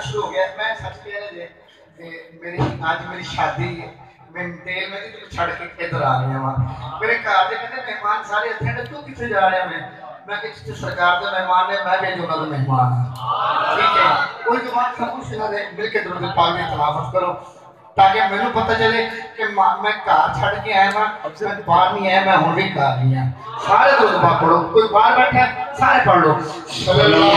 شروع ہو گیا میں سچ کہہ رہا جی میری آج میری شادی ہے میں تیل میں چھڑ کے ادھر آ گیا ہوں میرے گھر کے کہتے مہمان سارے اتنے نے تو کتنے جا رہے ہیں میں کہ جس سرکار کے مہمان نے میں بھی جو انہوں نے مہمان ہوں ٹھیک ہے کوئی زبان سب کچھ نہ دے مل کے درود پاک کی تلاوت کرو تاکہ مجھے پتہ چلے کہ میں گھر چھڑ کے آیا ہوں میں باہر نہیں آیا میں ہوں بھی گھر نہیں ہوں سارے درود پاک پڑھو کوئی باہر بیٹھا ہے سارے پڑھ لو صلی اللہ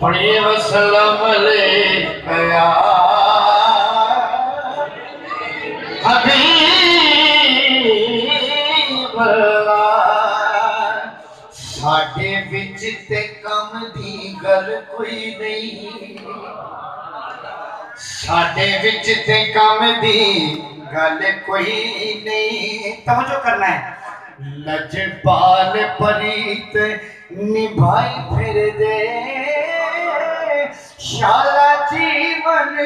علیہ وسلم علیکہ حبیب اللہ ساڈے وچ تے کم دی گل کوئی نہیں ساڈے وچ تے کم دی گل کوئی نہیں توجہ کرنا ہے لجپال پریت نبھائی پھر دے شالا جیون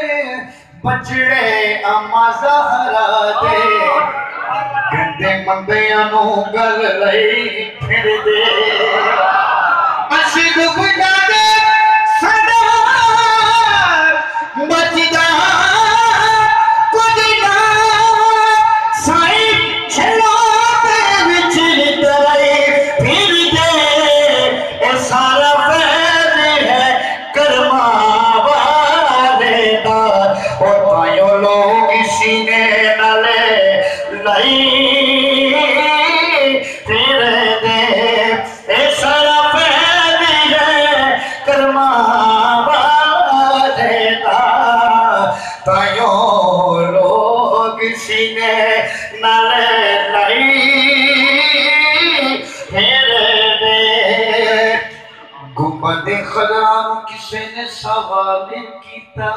بچڑے اما زہرا دے گندے مندیاں نو گل لئی پھر دے عشق بڑا دے صدا بچدا کچھ نہ سائی چھلو تے وچ لٹائی پھر دے اے سارا فیض ہے کرما والے دا اور تائیوں لوگ سینے نالے لائی پھر دے اے سارا فیض ہے کرما والے دا تائیوں لوگ سینے نالے لائی پھر دے گنبد خضرا کسی نے سوال کیتا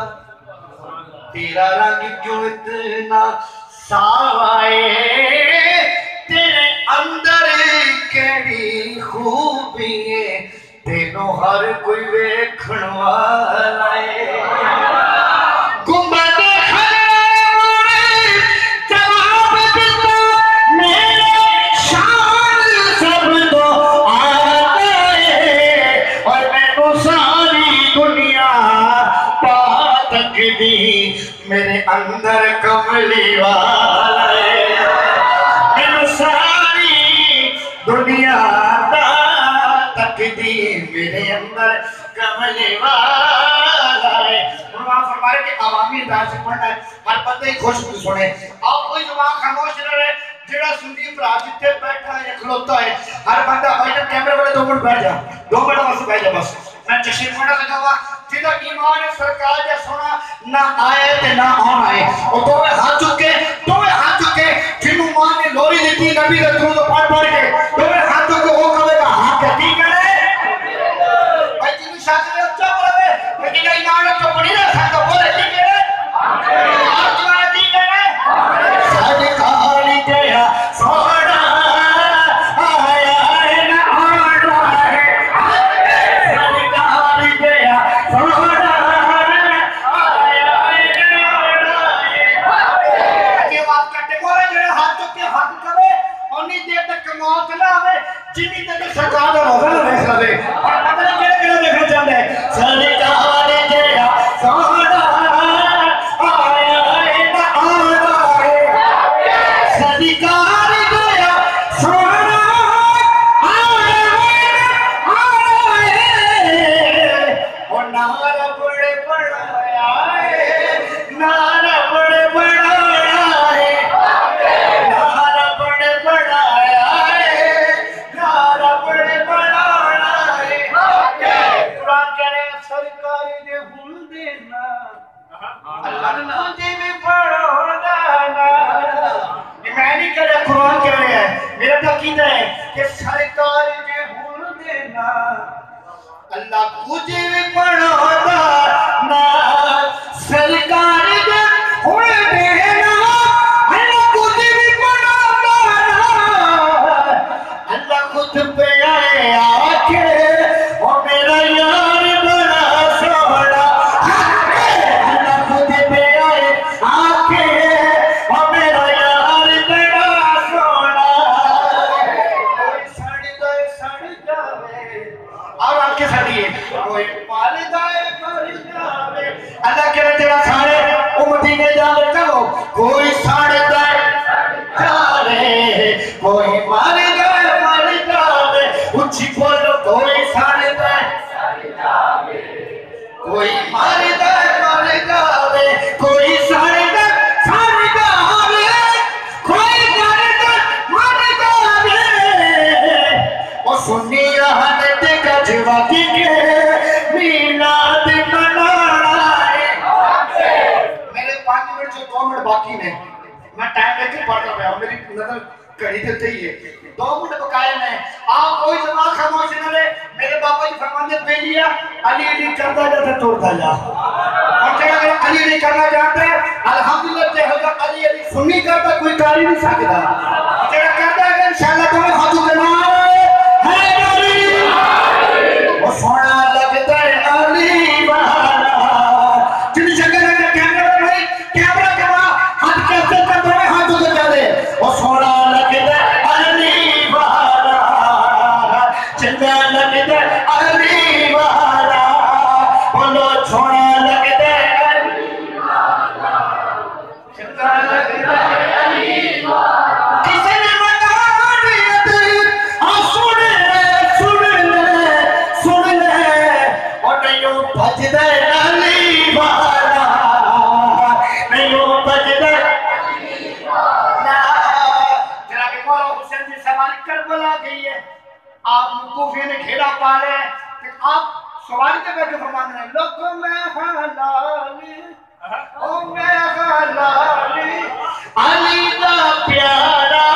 تیرا رنگ کیوں اتنا سوائے تیرے اندر کیڑی خوبی ہے تینوں ہر کوئی ویکھن والا ہے گنبد جواب دیتا میرے شان سب تو آئے اور میں کو ساری دنیا پا تک دی میرے اندر کملی والا ہے میں کو ساری دنیا پا تک دی میرے اندر کملی والا ہے قرآن فرما رہے کہ عوامی انداز سے پڑھنا ہے ہر بندے ہی خوش ہوتے سنے آپ کوئی زبان خاموش نہ رہے جڑا سندیپ راج جتنے بیٹھا ہے کھلوتا ہے ہر بندہ بھائی جب کیمرے والے 2 منٹ بیٹھ جا 2 منٹ بس بیٹھ جا بس میں چشم پڑھنا لگا ہوا جدھر ایمان سرکار جا سونا نہ آئے تے نہ آن آئے اور دو ہاتھ چکے جنہوں ماں نے لوری دیتی نبی دے درود پڑھ کے دو ہاتھ چکے وہ کہے گا ہاں کہتی کرے بھائی جنہوں شاید میں اچھا بولے لیکن ایمان تو پڑھی نہ سکتا بولے ٹھیک ہے آپ جوانا ٹھیک ہے سرکاری گیا سوڑا آیا ہے نہ آن آئے سرکاری گیا سوڑا آیا ہے نہ آن آئے کہ بات کرتے بولے جنہیں ہاتھ چکے حق کرے انہی دیر تک موت نہ آئے جنہی تک سرکار دا روزہ نہ دیکھ لے اور مطلب کہنے دیکھنا چاہتے ہیں سرکاری گیا سوڑا کہ سرکار جے بھول دینا اللہ کجھے بھی پڑھا نا سرکار جے بھول دینا اللہ کجھے بھی پڑھا نا اللہ خود پہ آئے آکے اور میرا یار بڑا سوڑا اللہ کے تیرا سارے امتی نے جانے چلو کوئی ساڑے دائے جانے کوئی مارے جانے اچھی بولو کوئی ساڑے دائے کوئی مارے جانے کوئی ساڑے جانے کوئی مارے جانے اور سنی رہنے تے گجوا کی کے میلاد باقی نے میں ٹائم لے کے پڑھتا پیا میری نظر کڑی دیتے ہی ہے 2 منٹ بقایا میں آپ کوئی زمان خاموش نہ لے میرے بابا جی فرماندے بیلیا علی علی کرتا جاتا توڑتا جا اور جگہ اگر علی علی کرنا جانتا ہے الحمدللہ جے حضرت علی علی سنی کرتا کوئی کاری نہیں سکتا جگہ کرتا ہے انشاءاللہ تمہیں ہاتھوں کے نام ہے علی وہ سونا لگتا ہے علی والا جن جگہ لگتا کیمرہ ہاتھ کیسے کر دو ہاتھوں سے چلے وہ سونا لگتا علی والا چنگا لگتا علی والا بولو چھوڑا لگتا علی والا چنگا لگتا علی والا کسی نے مدانیت سن لے اور نہیں بھج دے علی والا کربلا گئی ہے آپ کوفے نے گھیرا پالے آپ سواری کے بیٹھے فرمانے ہیں لوگوں میں حلالی او میں حلالی علی دا پیارا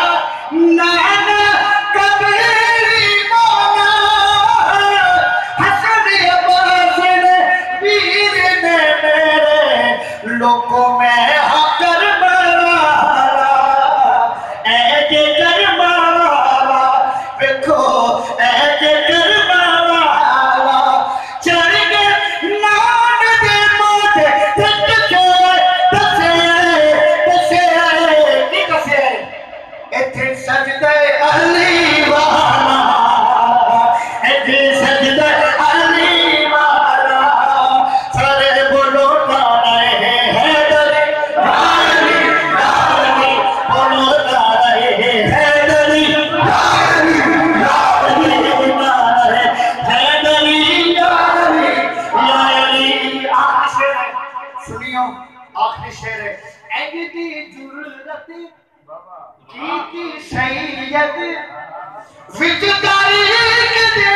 نانا کبیری مولا حسن عباس نے پیر نے میرے لوگوں میں حقر مرالا اے جے آخری شعر ہے ایگی جرت کی سید وچ تاریخ دے